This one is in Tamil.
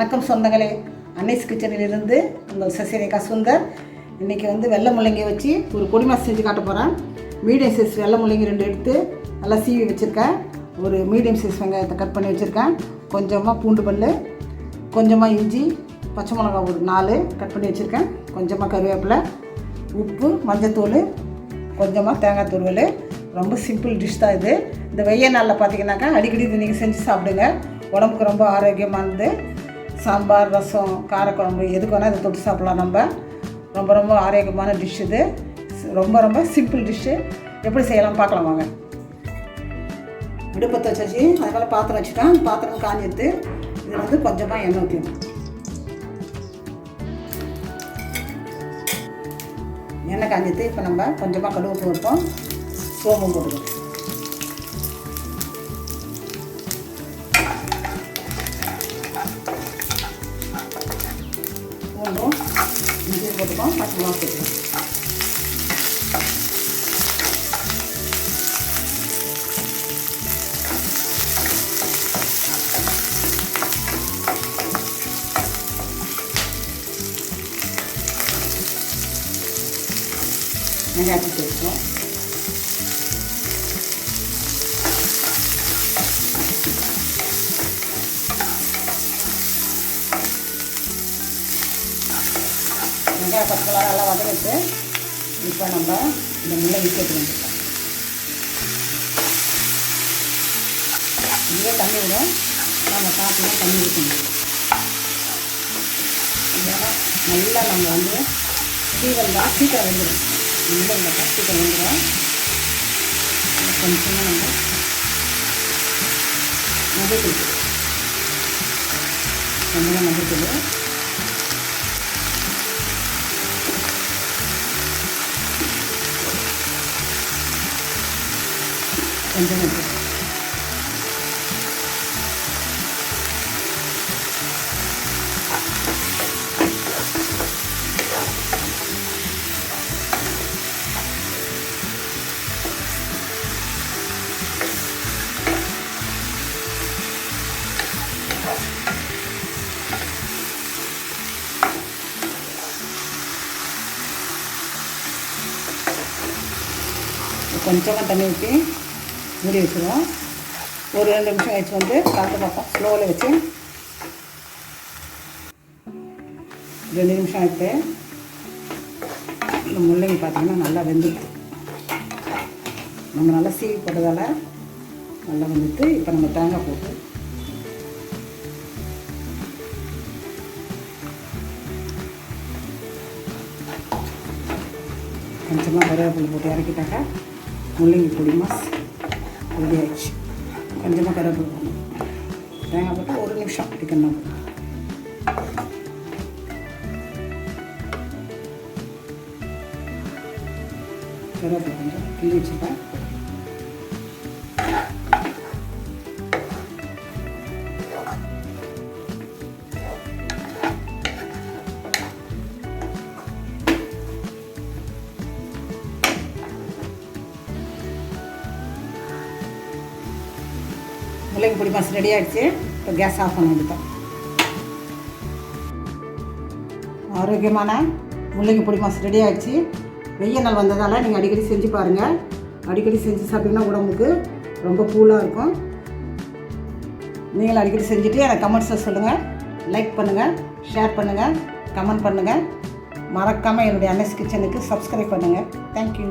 வணக்கம் சொந்தங்களே, அன்னைஸ் கிச்சனிலிருந்து உங்கள் சசிரேகா சுந்தர். இன்றைக்கி வெள்ளை முள்ளங்கி வச்சு ஒரு பொடி மாஸ் செஞ்சு காட்ட போகிறேன். மீடியம் சைஸ் வெள்ளை முள்ளங்கி 2 எடுத்து நல்லா சீவி வச்சுருக்கேன். ஒரு மீடியம் சைஸ் வெங்காயத்தை கட் பண்ணி வச்சுருக்கேன். கொஞ்சமாக பூண்டு பல், கொஞ்சமாக இஞ்சி, பச்சை மிளகா ஒரு 4 கட் பண்ணி வச்சுருக்கேன். கொஞ்சமாக கருவேப்பிலை, உப்பு, மஞ்சத்தூள், கொஞ்சமாக தேங்காய் துருவல். ரொம்ப சிம்பிள் டிஷ் தான் இது. இந்த வெய்ய நாளில் பார்த்தீங்கன்னாக்கா அடிக்கடி இது நீங்கள் செஞ்சு சாப்பிடுங்க. உடம்புக்கு ரொம்ப ஆரோக்கியமானது. சாம்பார், ரசம், காரக்குழம்பு எதுக்கு வேணால் இதை தொட்டு சாப்பிட்லாம். நம்ம ரொம்ப ரொம்ப ஆரோக்கியமான டிஷ் இது. ரொம்ப ரொம்ப சிம்பிள் டிஷ்ஷு. எப்படி செய்யலாம் பார்க்கலாம் வாங்க. அடுப்பத்தை வச்சாச்சு, அதனால் பாத்திரம் வச்சுட்டேன். பாத்திரம் காஞ்சிடுது. இது கொஞ்சமாக எண்ணெய் ஊற்றிடும். எண்ணெய் காஞ்சிடுது. இப்போ நம்ம கொஞ்சமாக கடுகு வைப்போம். சோம்பு போட்டுக்கணும். பூண்டும் இஞ்சி போட்டுக்கோம். பச்சை மிளகா போட்டுக்கோம். வெங்காயத்தை சேர்த்துக்கோம். வெங்காயம் பச்சை மிளகா நல்லா வதக்கிட்டு இப்போ நம்ம இந்த முள்ளங்கி சேர்த்து வந்துடலாம். இதுவே தண்ணி விடும். நம்ம பார்த்துலாம் தண்ணி ஊற்றணும். இதெல்லாம் நல்லா நம்ம சீக்கிரம் சீக்கிரம் வந்துடும். முள்ளங்கி சீக்கிரம் வந்துடும். கொஞ்சமாக நம்ம மஞ்சத்தூள், கொஞ்சமாக மஞ்சத்தூள், கொஞ்சம் கொஞ்சமாக தண்ணி ஊற்றி மூடி வச்சுருவோம். ஒரு 2 நிமிஷம் கழிச்சு கலந்து பார்ப்போம். ஸ்லோவில் வச்சு 2 நிமிஷம் ஆகிட்டு இந்த முள்ளங்கி பார்த்திங்கன்னா நல்லா வெந்துடுது. நம்ம நல்லா சீவி போட்டதால் நல்லா வந்துட்டு இப்போ நம்ம தேங்காய் போட்டு கொஞ்சமாக கருவேப்பிலை போட்டு இறக்கிட்டாக்கா முள்ளங்கி பொடி மாஸ் ரெடி ஆகிடுச்சு. கொஞ்சமாக கருவேப்பிலை போடணும். தேங்காய் போட்டு 1 நிமிஷம் டிக்கணும். கருவேப்பிலை கொஞ்சம் கிள்ளி வச்சுப்பேன். முள்ளங்கி பொடி மாஸ் ரெடி ஆகிடுச்சு. இப்போ கேஸ் ஆஃப் பண்ண வேண்டியதான். ஆரோக்கியமான முள்ளங்கி பொடி மாஸ் ரெடி ஆகிடுச்சு. வெய்ய நாள் வந்ததால் நீங்கள் அடிக்கடி செஞ்சு பாருங்கள். அடிக்கடி செஞ்சு சாப்பிட்டிங்கன்னா உடம்புக்கு ரொம்ப கூலாக இருக்கும். நீங்களும் அடிக்கடி செஞ்சுட்டு எனக்கு கமெண்ட்ஸில் சொல்லுங்கள். லைக் பண்ணுங்கள், ஷேர் பண்ணுங்கள், கமெண்ட் பண்ணுங்கள். மறக்காமல் என்னுடைய அன்னைஸ் கிச்சனுக்கு சப்ஸ்கிரைப் பண்ணுங்கள். தேங்க்யூ.